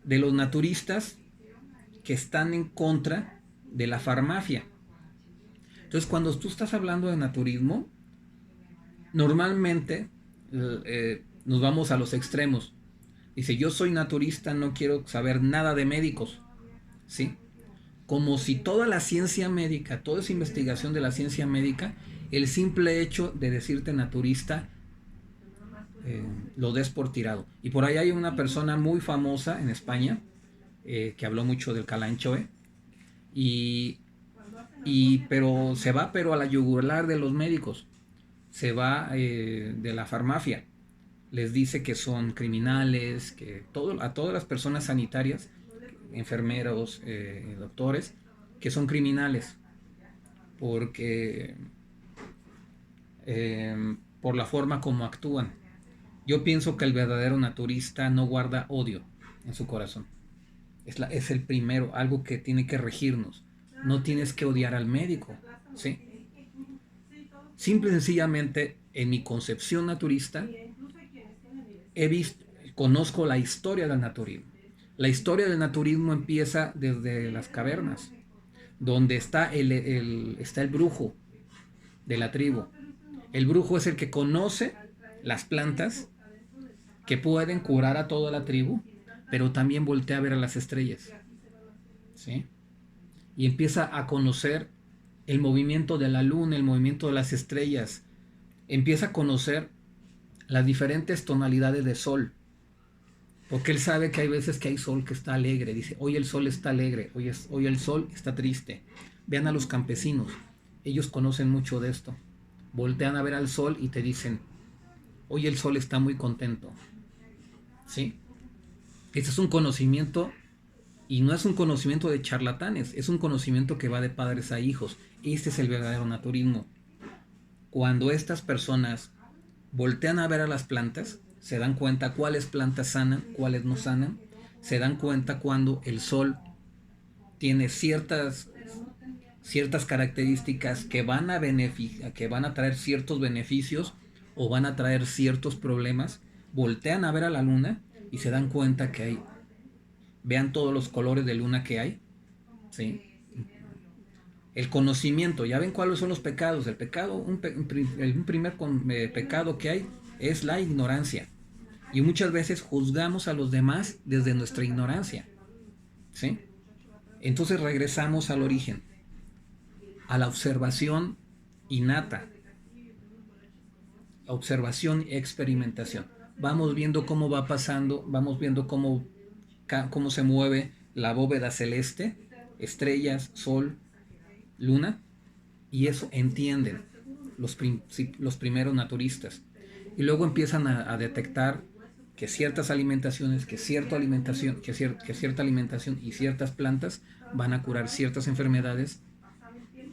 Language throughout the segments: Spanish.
de los naturistas que están en contra de la farmacia. Entonces, cuando tú estás hablando de naturismo, normalmente nos vamos a los extremos. Dice, yo soy naturista, no quiero saber nada de médicos, ¿sí? Como si toda la ciencia médica, toda esa investigación de la ciencia médica, el simple hecho de decirte naturista, lo des por tirado. Y por ahí hay una persona muy famosa en España, que habló mucho del Calanchoe, y, pero se va pero a la yugular de los médicos, se va de la farmacia, les dice que son criminales, que a todas las personas sanitarias, enfermeros, doctores, que son criminales, porque por la forma como actúan. Yo pienso que el verdadero naturista no guarda odio en su corazón. Es el primero, algo que tiene que regirnos. No tienes que odiar al médico, ¿sí? Simple y sencillamente, en mi concepción naturista, conozco la historia del naturismo. La historia del naturismo empieza desde las cavernas, donde está está el brujo de la tribu. El brujo es el que conoce las plantas que pueden curar a toda la tribu, pero también voltea a ver a las estrellas, ¿sí? Y empieza a conocer el movimiento de la luna, el movimiento de las estrellas. Empieza a conocer las diferentes tonalidades de sol, porque él sabe que hay veces que hay sol que está alegre. Dice, hoy el sol está alegre, hoy el sol está triste. Vean a los campesinos, ellos conocen mucho de esto. Voltean a ver al sol y te dicen, hoy el sol está muy contento, ¿sí? Este es un conocimiento, y no es un conocimiento de charlatanes, es un conocimiento que va de padres a hijos. Este es el verdadero naturismo. Cuando estas personas voltean a ver a las plantas, se dan cuenta cuáles plantas sanan, cuáles no sanan, se dan cuenta cuando el sol tiene ciertas características que van a traer ciertos beneficios o van a traer ciertos problemas. Voltean a ver a la luna y se dan cuenta que vean todos los colores de luna que hay, ¿sí? El conocimiento, ya ven cuáles son los pecados. El pecado, un primer pecado que hay es la ignorancia. Y muchas veces juzgamos a los demás desde nuestra ignorancia, ¿sí? Entonces regresamos al origen, a la observación innata, observación y experimentación. Vamos viendo cómo va pasando, vamos viendo cómo se mueve la bóveda celeste, estrellas, sol, luna, y eso entienden los primeros naturistas. Y luego empiezan a detectar que ciertas alimentaciones, que cierta alimentación y ciertas plantas van a curar ciertas enfermedades,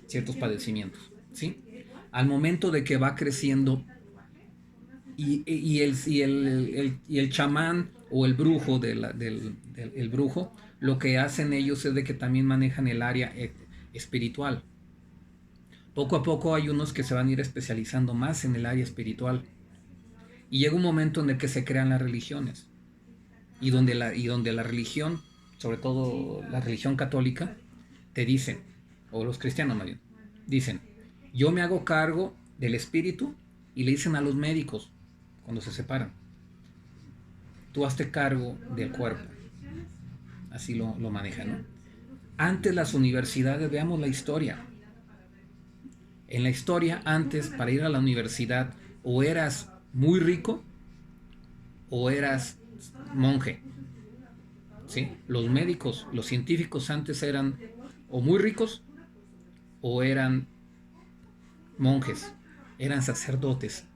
ciertos padecimientos, ¿sí? Al momento de que va creciendo y el chamán o el brujo el brujo, lo que hacen ellos es de que también manejan el área espiritual. Poco a poco hay unos que se van a ir especializando más en el área espiritual. Y llega un momento en el que se crean las religiones. Y donde la religión, sobre todo la religión católica, te dicen, o los cristianos más bien, dicen, yo me hago cargo del espíritu, y le dicen a los médicos cuando se separan, tú hazte cargo del cuerpo. Así lo manejan, ¿no? Antes las universidades, veamos la historia. En la historia, antes, para ir a la universidad, o eras muy rico o eras monje, ¿sí? Los médicos, los científicos antes eran o muy ricos o eran monjes, eran sacerdotes.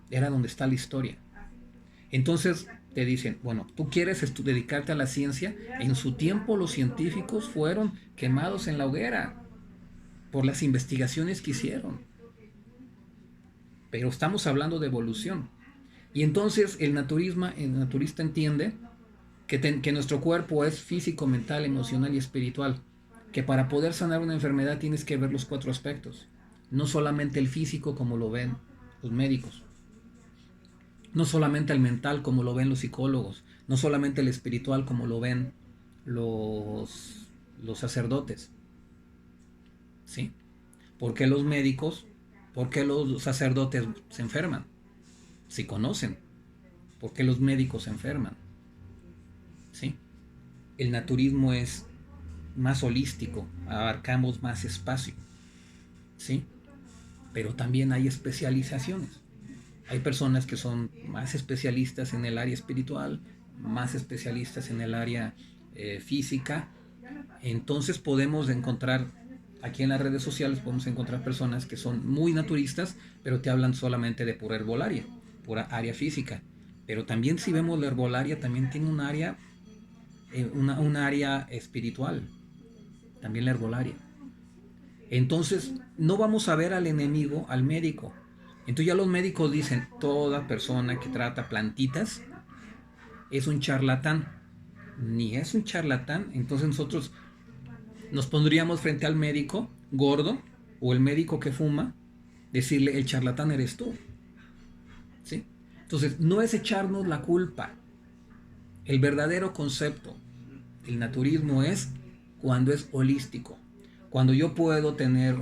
Era donde está la historia. Entonces te dicen, bueno, tú quieres dedicarte a la ciencia. En su tiempo los científicos fueron quemados en la hoguera por las investigaciones que hicieron. Pero estamos hablando de evolución. Y entonces el naturista entiende que nuestro cuerpo es físico, mental, emocional y espiritual. Que para poder sanar una enfermedad tienes que ver los 4 aspectos. No solamente el físico como lo ven los médicos. No solamente el mental como lo ven los psicólogos. no solamente el espiritual como lo ven los sacerdotes, ¿sí? ¿Por qué los médicos, por qué los sacerdotes se enferman? Si conocen, ¿por qué los médicos se enferman? ¿Sí? El naturismo es más holístico, abarcamos más espacio, ¿sí? Pero también hay especializaciones. Hay personas que son más especialistas en el área espiritual, más especialistas en el área física. Entonces podemos encontrar, aquí en las redes sociales podemos encontrar personas que son muy naturistas, pero te hablan solamente de pura herbolaria, pura área física. Pero también si vemos la herbolaria, también tiene un área, una área espiritual, también la herbolaria. Entonces no vamos a ver al enemigo, al médico. Entonces ya los médicos dicen, toda persona que trata plantitas es un charlatán. Ni es un charlatán. Entonces nosotros nos pondríamos frente al médico gordo o el médico que fuma, decirle, el charlatán eres tú. ¿Sí? Entonces no es echarnos la culpa. El verdadero concepto del naturismo es cuando es holístico. Cuando yo puedo tener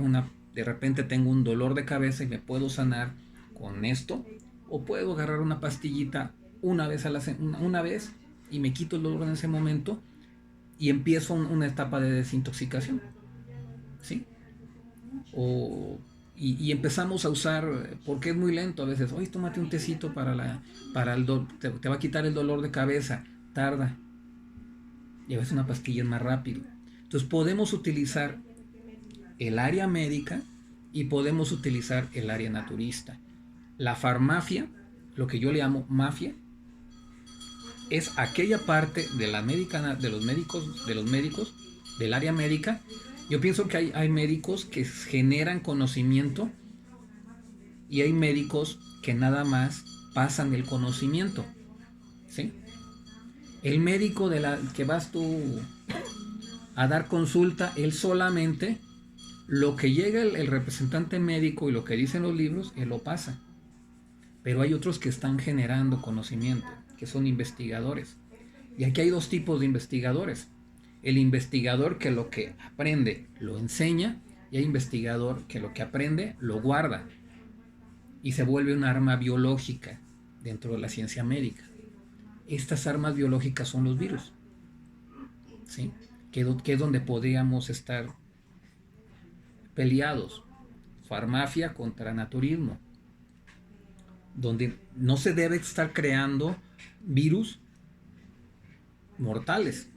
de repente tengo un dolor de cabeza y me puedo sanar con esto, o puedo agarrar una pastillita una vez y me quito el dolor en ese momento y empiezo una etapa de desintoxicación, ¿sí? Y empezamos a usar, porque es muy lento a veces, oye, tómate un tecito te va a quitar el dolor de cabeza, tarda, y a veces una pastilla es más rápido. Entonces podemos utilizar el área médica y podemos utilizar el área naturista. La farmacia, lo que yo le llamo mafia, es aquella parte de la médica, de los médicos, del área médica. Yo pienso que hay médicos que generan conocimiento y hay médicos que nada más pasan el conocimiento, ¿sí? El médico que vas tú a dar consulta, él solamente lo que llega el representante médico y lo que dicen los libros, él lo pasa. Pero hay otros que están generando conocimiento, que son investigadores. Y aquí hay dos tipos de investigadores. El investigador que lo que aprende lo enseña, y hay investigador que lo que aprende lo guarda y se vuelve un arma biológica dentro de la ciencia médica. Estas armas biológicas son los virus, ¿sí? Que es donde podríamos estar peleados. Farmacia contra naturismo, donde no se debe estar creando virus mortales,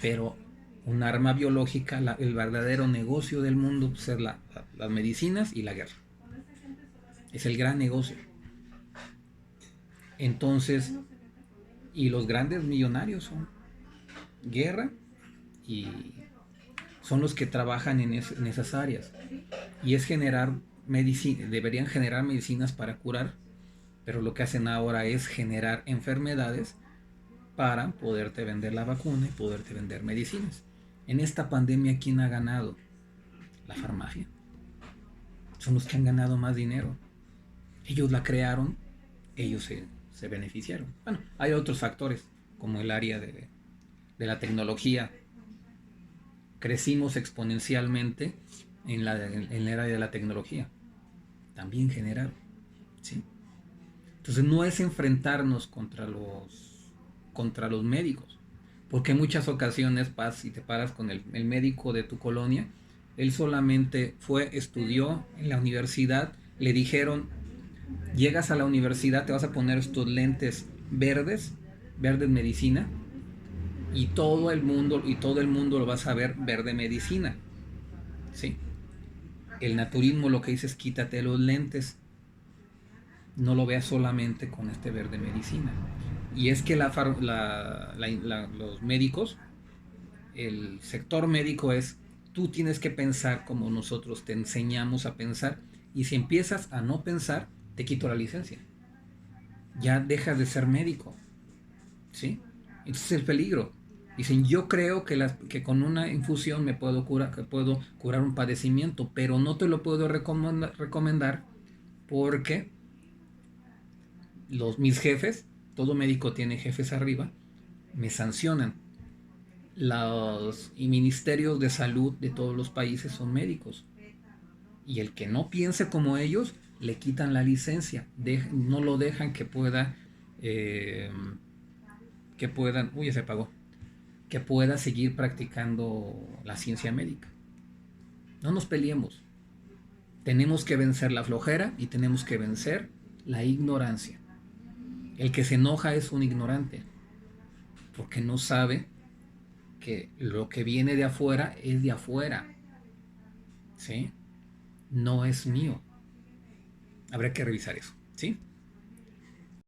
pero un arma biológica, el verdadero negocio del mundo pues es las medicinas y la guerra. Es el gran negocio. Entonces, y los grandes millonarios son guerra y son los que trabajan en esas áreas. Y es generar deberían generar medicinas para curar, pero lo que hacen ahora es generar enfermedades para poderte vender la vacuna y poderte vender medicinas. En esta pandemia, ¿quién ha ganado? La farmacia. Son los que han ganado más dinero. Ellos la crearon, ellos se beneficiaron. Bueno, hay otros factores, como el área de la tecnología. Crecimos exponencialmente en la área de la tecnología. También generaron, ¿sí? Entonces no es enfrentarnos contra los médicos, porque en muchas ocasiones vas y te paras con el médico de tu colonia. Él solamente estudió en la universidad, le dijeron, llegas a la universidad, te vas a poner estos lentes verdes medicina, y todo el mundo lo vas a ver verde medicina, ¿sí? El naturismo lo que dice es quítate los lentes, no lo veas solamente con este verde medicina. Y es que los médicos, el sector médico tú tienes que pensar como nosotros te enseñamos a pensar, y si empiezas a no pensar, te quito la licencia. Ya dejas de ser médico, ¿sí? Entonces el peligro. Dicen, yo creo que con una infusión me puedo curar un padecimiento, pero no te lo puedo recomendar porque mis jefes todo médico tiene jefes arriba, me sancionan. Los ministerios de salud de todos los países son médicos. Y el que no piense como ellos, le quitan la licencia. No lo dejan que pueda... eh, que puedan... Uy, ya se apagó. Que pueda seguir practicando la ciencia médica. No nos peleemos. Tenemos que vencer la flojera y tenemos que vencer la ignorancia. El que se enoja es un ignorante, porque no sabe que lo que viene de afuera es de afuera, ¿sí? No es mío. Habrá que revisar eso, ¿sí?